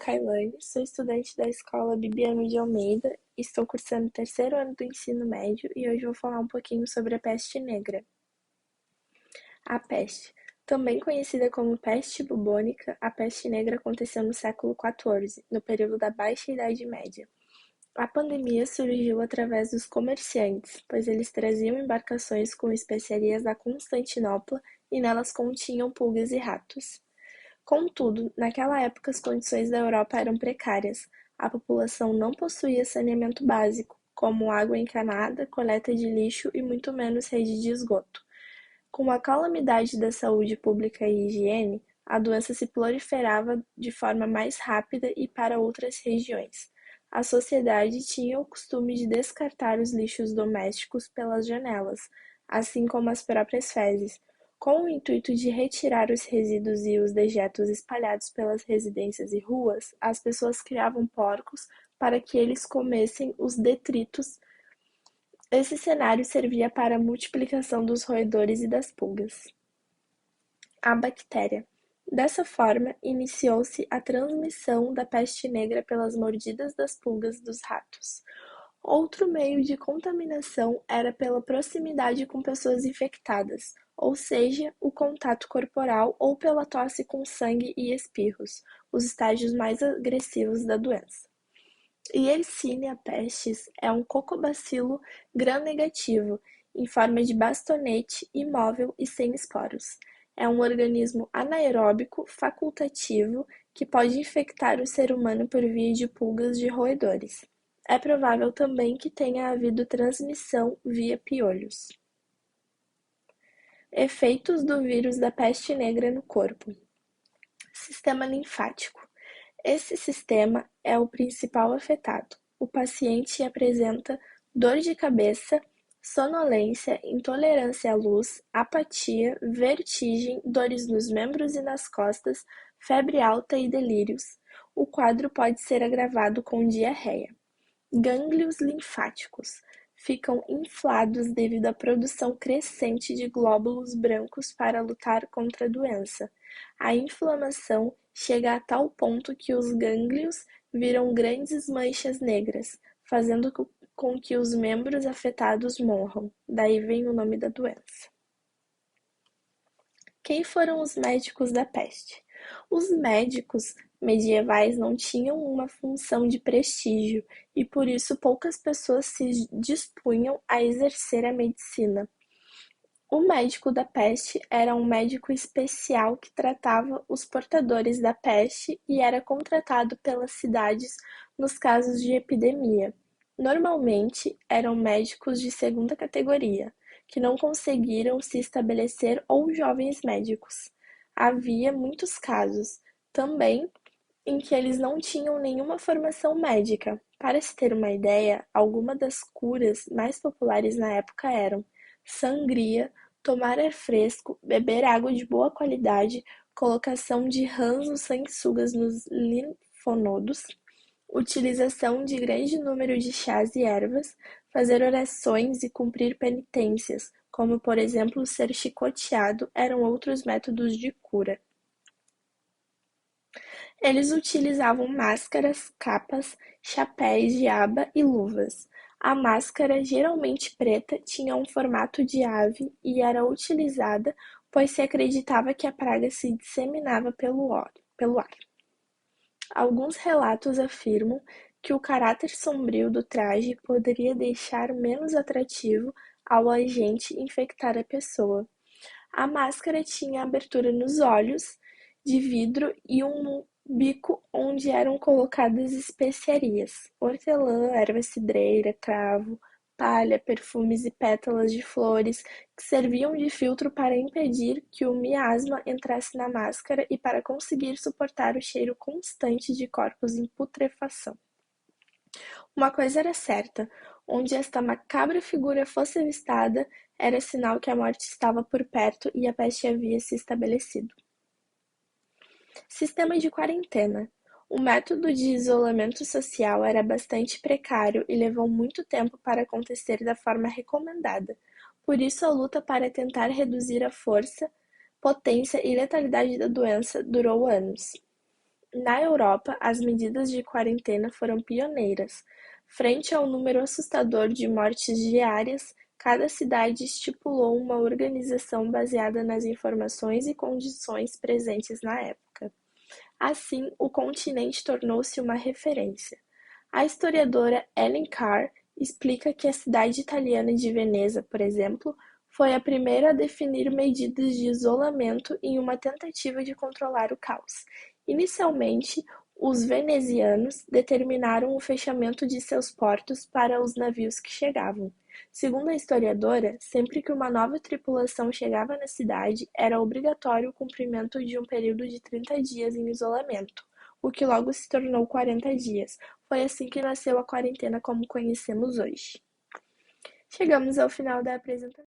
Kailane, sou estudante da Escola Bibiano de Almeida, estou cursando o terceiro ano do ensino médio e hoje vou falar um pouquinho sobre a peste negra. A peste, também conhecida como peste bubônica, a peste negra aconteceu no século XIV, no período da Baixa Idade Média. A pandemia surgiu através dos comerciantes, pois eles traziam embarcações com especiarias da Constantinopla e nelas continham pulgas e ratos. Contudo, naquela época as condições da Europa eram precárias. A população não possuía saneamento básico, como água encanada, coleta de lixo e muito menos rede de esgoto. Com a calamidade da saúde pública e higiene, a doença se proliferava de forma mais rápida e para outras regiões. A sociedade tinha o costume de descartar os lixos domésticos pelas janelas, assim como as próprias fezes, com o intuito de retirar os resíduos e os dejetos espalhados pelas residências e ruas. As pessoas criavam porcos para que eles comessem os detritos. Esse cenário servia para a multiplicação dos roedores e das pulgas. A bactéria. Dessa forma, iniciou-se a transmissão da peste negra pelas mordidas das pulgas dos ratos. Outro meio de contaminação era pela proximidade com pessoas infectadas, ou seja, o contato corporal ou pela tosse com sangue e espirros, os estágios mais agressivos da doença. Yersinia pestis é um cocobacilo gram-negativo, em forma de bastonete, imóvel e sem esporos. É um organismo anaeróbico facultativo que pode infectar o ser humano por via de pulgas de roedores. É provável também que tenha havido transmissão via piolhos. Efeitos do vírus da peste negra no corpo. Sistema linfático. Esse sistema é o principal afetado. O paciente apresenta dor de cabeça, sonolência, intolerância à luz, apatia, vertigem, dores nos membros e nas costas, febre alta e delírios. O quadro pode ser agravado com diarreia. Gânglios linfáticos ficam inflados devido à produção crescente de glóbulos brancos para lutar contra a doença. A inflamação chega a tal ponto que os gânglios viram grandes manchas negras, fazendo com que os membros afetados morram. Daí vem o nome da doença. Quem foram os médicos da peste? Os médicos medievais não tinham uma função de prestígio e por isso poucas pessoas se dispunham a exercer a medicina. O médico da peste era um médico especial que tratava os portadores da peste e era contratado pelas cidades nos casos de epidemia. Normalmente eram médicos de segunda categoria, que não conseguiram se estabelecer ou jovens médicos. Havia muitos casos, também, em que eles não tinham nenhuma formação médica. Para se ter uma ideia, algumas das curas mais populares na época eram sangria, tomar ar fresco, beber água de boa qualidade, colocação de rãs ou sanguessugas nos linfonodos, utilização de grande número de chás e ervas, fazer orações e cumprir penitências, como por exemplo ser chicoteado, eram outros métodos de cura. Eles utilizavam máscaras, capas, chapéus de aba e luvas. A máscara, geralmente preta, tinha um formato de ave e era utilizada pois se acreditava que a praga se disseminava pelo ar. Alguns relatos afirmam que o caráter sombrio do traje poderia deixar menos atrativo ao agente infectar a pessoa. A máscara tinha abertura nos olhos, de vidro, e um bico onde eram colocadas especiarias: hortelã, erva cidreira, cravo, palha, perfumes e pétalas de flores, que serviam de filtro para impedir que o miasma entrasse na máscara e para conseguir suportar o cheiro constante de corpos em putrefação. Uma coisa era certa: onde esta macabra figura fosse avistada, era sinal que a morte estava por perto e a peste havia se estabelecido. Sistema de quarentena. O método de isolamento social era bastante precário e levou muito tempo para acontecer da forma recomendada. Por isso, a luta para tentar reduzir a força, potência e letalidade da doença durou anos. Na Europa, as medidas de quarentena foram pioneiras. Frente ao número assustador de mortes diárias, cada cidade estipulou uma organização baseada nas informações e condições presentes na época. Assim, o continente tornou-se uma referência. A historiadora Ellen Carr explica que a cidade italiana de Veneza, por exemplo, foi a primeira a definir medidas de isolamento em uma tentativa de controlar o caos. Inicialmente, os venezianos determinaram o fechamento de seus portos para os navios que chegavam. Segundo a historiadora, sempre que uma nova tripulação chegava na cidade, era obrigatório o cumprimento de um período de 30 dias em isolamento, o que logo se tornou 40 dias. Foi assim que nasceu a quarentena como conhecemos hoje. Chegamos ao final da apresentação.